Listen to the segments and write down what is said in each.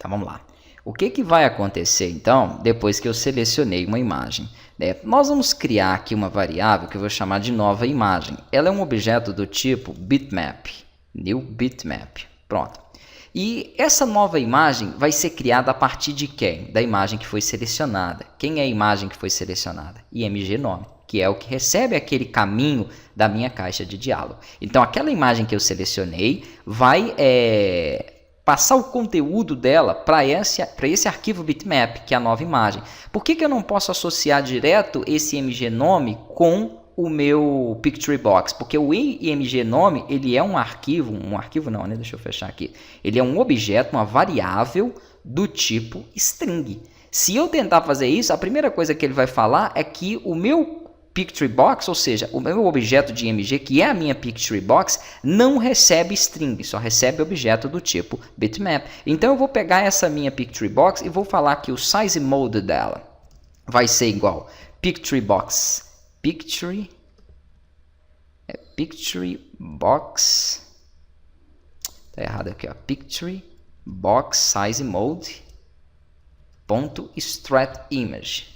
Então vamos lá. O que vai acontecer então depois que eu selecionei uma imagem? Nós vamos criar aqui uma variável que eu vou chamar de nova imagem. Ela é um objeto do tipo bitmap, new bitmap. Pronto. E essa nova imagem vai ser criada a partir de quem? Da imagem que foi selecionada. Quem é a imagem que foi selecionada? IMGNome, que é o que recebe aquele caminho da minha caixa de diálogo. Então, aquela imagem que eu selecionei vai passar o conteúdo dela para esse arquivo bitmap, que é a nova imagem. Por que eu não posso associar direto esse IMGNome com o meu Pictory Box? Porque o IMGNome, ele é um arquivo não, né? Deixa eu fechar aqui. Ele é um objeto, uma variável do tipo string. Se eu tentar fazer isso, a primeira coisa que ele vai falar é que o meu Pictory Box, ou seja, o meu objeto de IMG, que é a minha Pictory Box, não recebe string, só recebe objeto do tipo bitmap. Então eu vou pegar essa minha Pictory Box e vou falar que o size mode dela vai ser igual Pictory Box Pictory Box, tá errado aqui, ó, Pictory Box Size Mode ponto extract image,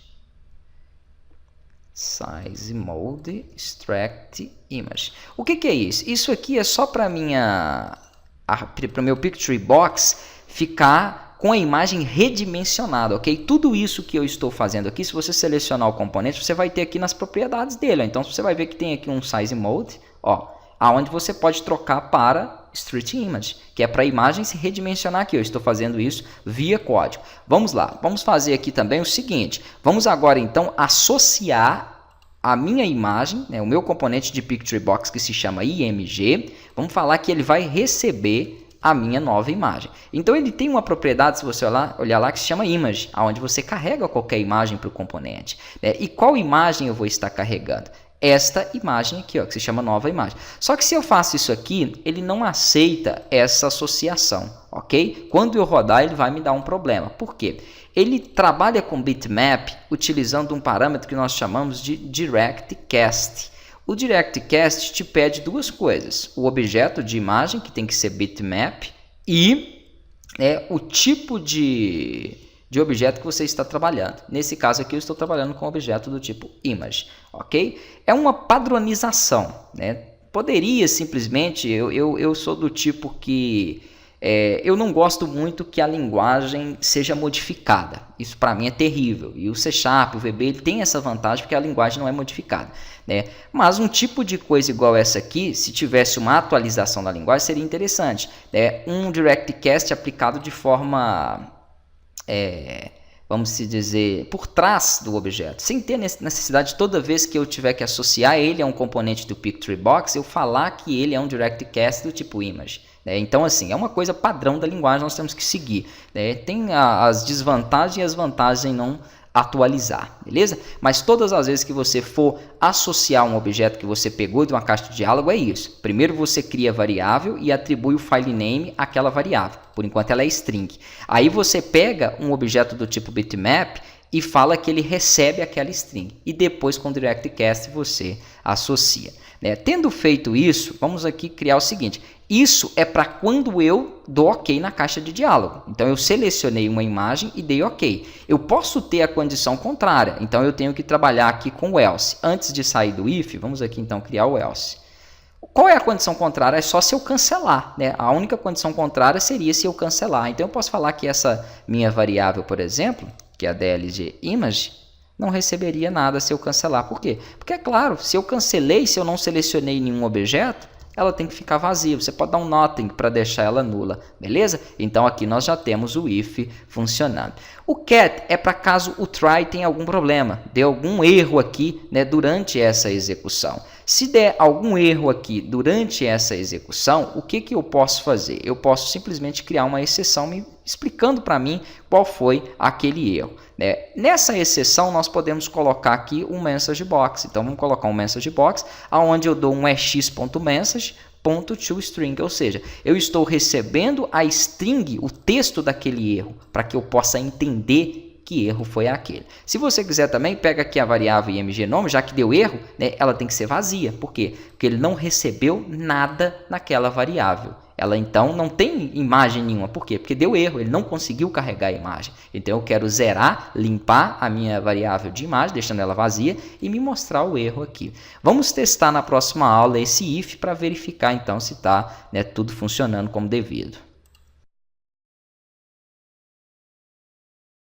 size mode extract image. O que é isso? Isso aqui é só para o meu Pictory Box ficar com a imagem redimensionada, ok? Tudo isso que eu estou fazendo aqui, se você selecionar o componente, você vai ter aqui nas propriedades dele. Então, você vai ver que tem aqui um size mode, ó, aonde você pode trocar para street image, que é para a imagem se redimensionar aqui. Eu estou fazendo isso via código. Vamos lá, vamos fazer aqui também o seguinte. Vamos agora, então, associar a minha imagem, né, o meu componente de Pictory Box que se chama IMG. Vamos falar que ele vai receber a minha nova imagem. Então ele tem uma propriedade, se você olhar lá, que se chama image, onde você carrega qualquer imagem para o componente. E qual imagem eu vou estar carregando? Esta imagem aqui, ó, que se chama nova imagem. Só que se eu faço isso aqui, ele não aceita essa associação, ok? Quando eu rodar, ele vai me dar um problema. Por quê? Ele trabalha com bitmap utilizando um parâmetro que nós chamamos de directCast. O directCast te pede duas coisas: o objeto de imagem, que tem que ser bitmap, e o tipo de objeto que você está trabalhando. Nesse caso aqui, eu estou trabalhando com objeto do tipo image, ok? É uma padronização, né? Poderia simplesmente, eu sou do tipo que eu não gosto muito que a linguagem seja modificada. Isso para mim é terrível. E o C#, o VB, ele tem essa vantagem porque a linguagem não é modificada, né? Mas um tipo de coisa igual essa aqui, se tivesse uma atualização da linguagem, seria interessante, né? Um directCast aplicado de forma, vamos dizer, por trás do objeto, sem ter necessidade, toda vez que eu tiver que associar ele a um componente do Pictory Box, eu falar que ele é um directCast do tipo image. Então, assim, é uma coisa padrão da linguagem, nós temos que seguir. Tem as desvantagens e as vantagens em não atualizar, beleza? Mas todas as vezes que você for associar um objeto que você pegou de uma caixa de diálogo, é isso. Primeiro você cria a variável e atribui o file name àquela variável. Por enquanto ela é string. Aí você pega um objeto do tipo bitmap e fala que ele recebe aquela string. E depois com o directCast você associa. Tendo feito isso, vamos aqui criar o seguinte. Isso é para quando eu dou OK na caixa de diálogo. Então, eu selecionei uma imagem e dei OK. Eu posso ter a condição contrária. Então, eu tenho que trabalhar aqui com o else. Antes de sair do if, vamos aqui então criar o else. Qual é a condição contrária? É só se eu cancelar, né? A única condição contrária seria se eu cancelar. Então, eu posso falar que essa minha variável, por exemplo, que é a DLG image, não receberia nada se eu cancelar. Por quê? Porque, é claro, se eu cancelei, se eu não selecionei nenhum objeto, ela tem que ficar vazia. Você pode dar um nothing para deixar ela nula, beleza? Então, aqui nós já temos o if funcionando. O cat é para caso o try tenha algum problema, dê algum erro aqui, né, durante essa execução. Se der algum erro aqui durante essa execução, o que eu posso fazer? Eu posso simplesmente criar uma exceção me explicando para mim qual foi aquele erro. Nessa exceção, nós podemos colocar aqui um message box. Então, vamos colocar um message box, onde eu dou um ex.message.toString, ou seja, eu estou recebendo a string, o texto daquele erro, para que eu possa entender que erro foi aquele. Se você quiser também, pega aqui a variável IMGNome, já que deu erro, né, ela tem que ser vazia. Por quê? Porque ele não recebeu nada naquela variável. ela então não tem imagem nenhuma. Por quê? Porque deu erro, ele não conseguiu carregar a imagem. Então eu quero zerar, limpar a minha variável de imagem, deixando ela vazia e me mostrar o erro aqui. Vamos testar na próxima aula esse if para verificar então se está, né, tudo funcionando como devido.